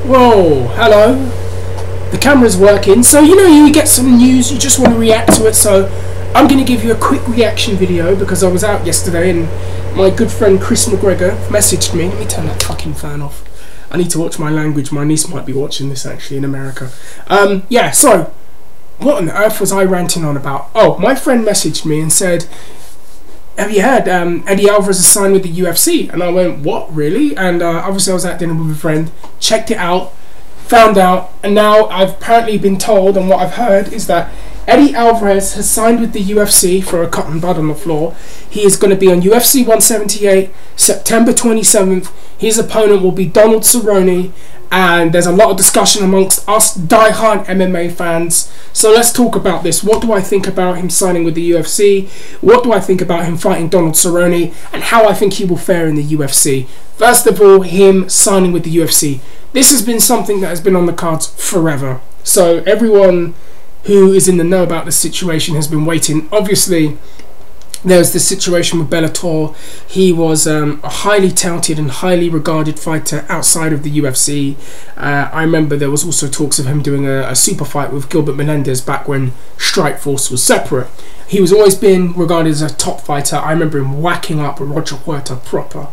Whoa, hello. The camera's working, so you get some news, you just want to react to it, so I'm going to give you a quick reaction video because I was out yesterday and my good friend Chris McGregor messaged me. Let me turn that fucking fan off. I need to watch my language. My niece might be watching this actually in America. Yeah, so what on earth was I ranting on about? Oh, my friend messaged me and said, have you heard Eddie Alvarez has signed with the UFC? And I went, what, really? And obviously I was at dinner with a friend, checked it out, found out, and now I've apparently been told, and what I've heard is that Eddie Alvarez has signed with the UFC for a cotton bud on the floor. He is going to be on UFC 178, September 27th. His opponent will be Donald Cerrone, and there's a lot of discussion amongst us die-hard MMA fans. So let's talk about this. What do I think about him signing with the UFC? What do I think about him fighting Donald Cerrone? And how I think he will fare in the UFC. First of all, him signing with the UFC. This has been something that has been on the cards forever. So everyone who is in the know about the situation has been waiting. Obviously, there's the situation with Bellator. He was a highly touted and highly regarded fighter outside of the UFC. I remember there was also talks of him doing a super fight with Gilbert Melendez back when Strikeforce was separate. He was always been regarded as a top fighter. I remember him whacking up Roger Huerta proper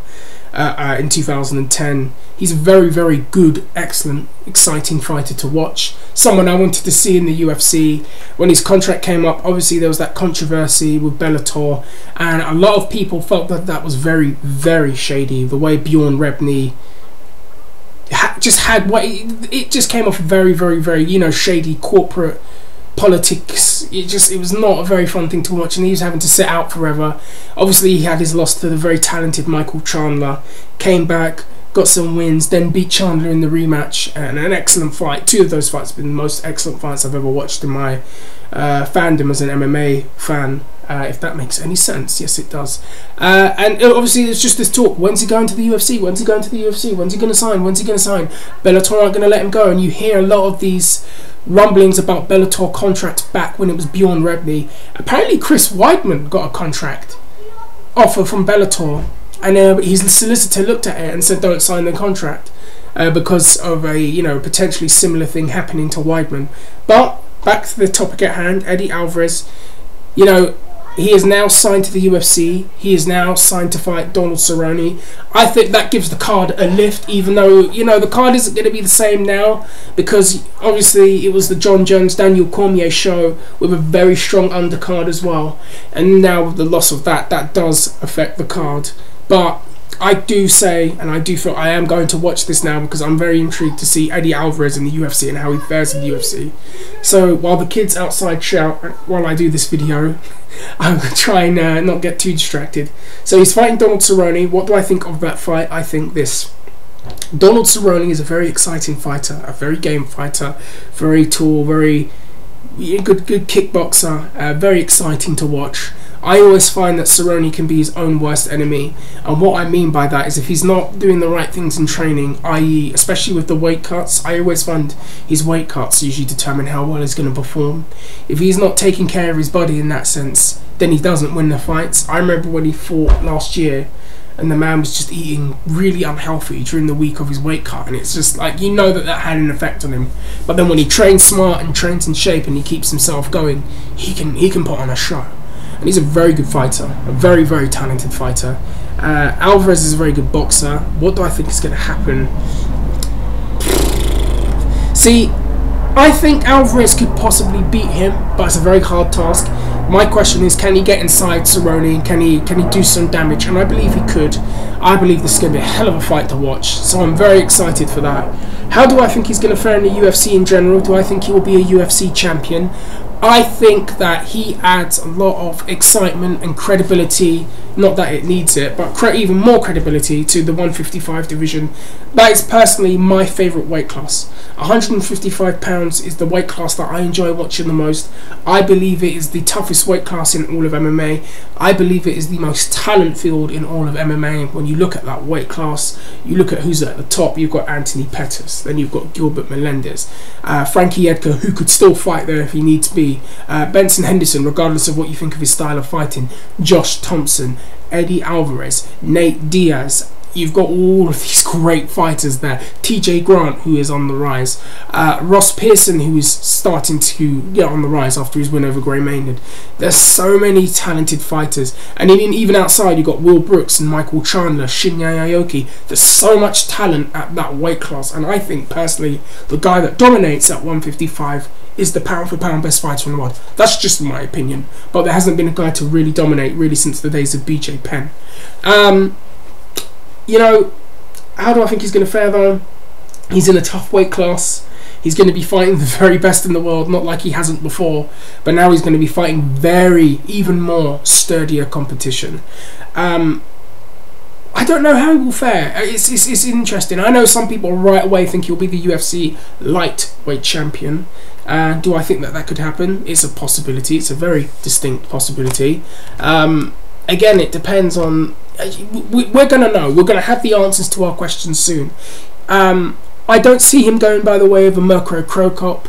in 2010. He's a very, very good, excellent, exciting fighter to watch. Someone I wanted to see in the UFC. When his contract came up, obviously there was that controversy with Bellator, and a lot of people felt that that was very, very shady. The way Bjorn Rebney it just came off very, very, very, shady corporate politics. It was not a very fun thing to watch, and he was having to sit out forever. Obviously he had his loss to the very talented Michael Chandler, came back, got some wins, then beat Chandler in the rematch, and an excellent fight. Two of those fights have been the most excellent fights I've ever watched in my fandom as an MMA fan, if that makes any sense. Yes, it does. And obviously there's just this talk, when's he going to the UFC, when's he going to the UFC, when's he going to sign, when's he going to sign? Bellator aren't going to let him go, and you hear a lot of these rumblings about Bellator contracts back when it was Bjorn Rebney. Apparently Chris Weidman got a contract offer from Bellator, and his solicitor looked at it and said don't sign the contract because of a potentially similar thing happening to Weidman. But back to the topic at hand, Eddie Alvarez, he is now signed to the UFC. He is now signed to fight Donald Cerrone. I think that gives the card a lift, even though the card isn't going to be the same now, because obviously it was the John Jones Daniel Cormier show with a very strong undercard as well, and now with the loss of that does affect the card. But I do say, and I do feel I am going to watch this now because I'm very intrigued to see Eddie Alvarez in the UFC and how he fares in the UFC. So while the kids outside shout while I do this video, I'm going to try and not get too distracted. So he's fighting Donald Cerrone. What do I think of that fight? I think this. Donald Cerrone is a very exciting fighter, a very game fighter, very tall, very good kickboxer, very exciting to watch. I always find that Cerrone can be his own worst enemy, and what I mean by that is if he's not doing the right things in training, i.e. especially with the weight cuts, I always find his weight cuts usually determine how well he's going to perform. If he's not taking care of his body in that sense, then he doesn't win the fights. I remember when he fought last year, and the man was just eating really unhealthy during the week of his weight cut, and it's just like, that had an effect on him. But then when he trains smart and trains in shape and he keeps himself going, he can put on a show. And he's a very good fighter, a very, very talented fighter. Alvarez is a very good boxer. What do I think is going to happen? See, I think Alvarez could possibly beat him, but it's a very hard task. My question is, can he get inside Cerrone? Can he do some damage? And I believe he could. I believe this is going to be a hell of a fight to watch, so I'm very excited for that. How do I think he's going to fare in the UFC in general? Do I think he will be a UFC champion? I think that he adds a lot of excitement and credibility, not that it needs it, but even more credibility to the 155 division. That is personally my favourite weight class. 155 pounds is the weight class that I enjoy watching the most. I believe it is the toughest weight class in all of MMA. I believe it is the most talent-filled in all of MMA. When you look at that weight class, you look at who's at the top. You've got Anthony Pettis, then you've got Gilbert Melendez, Frankie Edgar, who could still fight there if he needs be, Benson Henderson, regardless of what you think of his style of fighting, Josh Thompson, Eddie Alvarez, Nate Diaz, you've got all of these great fighters there. TJ Grant, who is on the rise. Ross Pearson, who is starting to get on the rise after his win over Gray Maynard. There's so many talented fighters. And even outside, you've got Will Brooks and Michael Chandler, Shinya Aoki. There's so much talent at that weight class. And I think, personally, the guy that dominates at 155 is the pound for pound best fighter in the world. That's just my opinion. But there hasn't been a guy to really dominate really since the days of BJ Penn. You know, how do I think he's going to fare though? He's in a tough weight class. He's going to be fighting the very best in the world, not like he hasn't before, but now he's going to be fighting even more sturdier competition. I don't know how he will fare. It's interesting. I know some people right away think he'll be the UFC lightweight champion. Do I think that could happen? It's a possibility. It's a very distinct possibility. Again, it depends on... We're going to know. We're going to have the answers to our questions soon. I don't see him going by the way of a Mirko Krokop.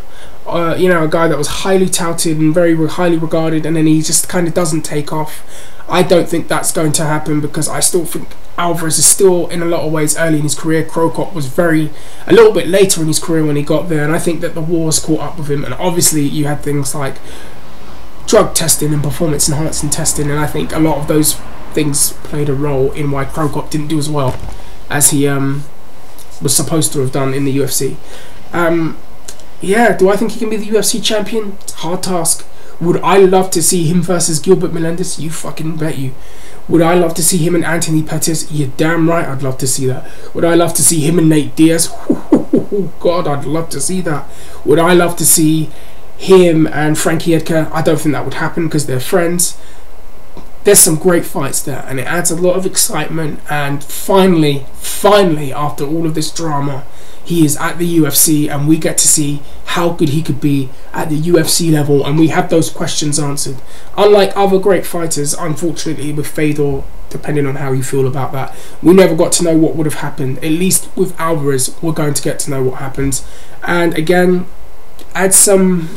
You know, a guy that was highly touted and very highly regarded, and then he just kind of doesn't take off. I don't think that's going to happen, because I still think Alvarez is still in a lot of ways early in his career. Krokop was a little bit later in his career when he got there, and I think that the wars caught up with him. And obviously you had things like drug testing and performance enhancing testing, and I think a lot of those things played a role in why Krokop didn't do as well as he was supposed to have done in the UFC. Yeah, do I think he can be the UFC champion? It's a hard task. Would I love to see him versus Gilbert Melendez? You fucking bet you. Would I love to see him and Anthony Pettis? You're damn right I'd love to see that. Would I love to see him and Nate Diaz? God, I'd love to see that. Would I love to see him and Frankie Edgar? I don't think that would happen because they're friends. There's some great fights there, and it adds a lot of excitement. And finally, after all of this drama, he is at the UFC, and we get to see how good he could be at the UFC level, and we have those questions answered. Unlike other great fighters, unfortunately, with Fedor, depending on how you feel about that, we never got to know what would have happened. At least with Alvarez, we're going to get to know what happens. And again, add some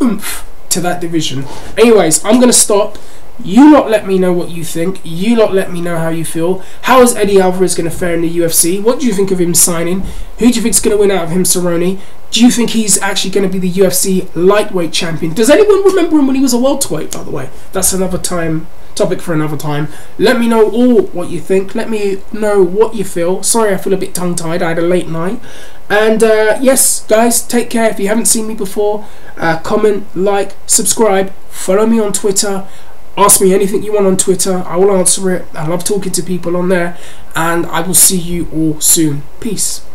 oomph to that division. Anyways, I'm going to stop. You lot let me know what you think. You lot let me know how you feel. How is Eddie Alvarez going to fare in the UFC? What do you think of him signing? Who do you think is going to win out of him, Cerrone? Do you think he's actually going to be the UFC lightweight champion? Does anyone remember him when he was a welterweight, by the way? That's another topic for another time. Let me know all what you think. Let me know what you feel. Sorry, I feel a bit tongue-tied. I had a late night. And yes, guys, take care. If you haven't seen me before, comment, like, subscribe, follow me on Twitter. Ask me anything you want on Twitter. I will answer it. I love talking to people on there. And I will see you all soon. Peace.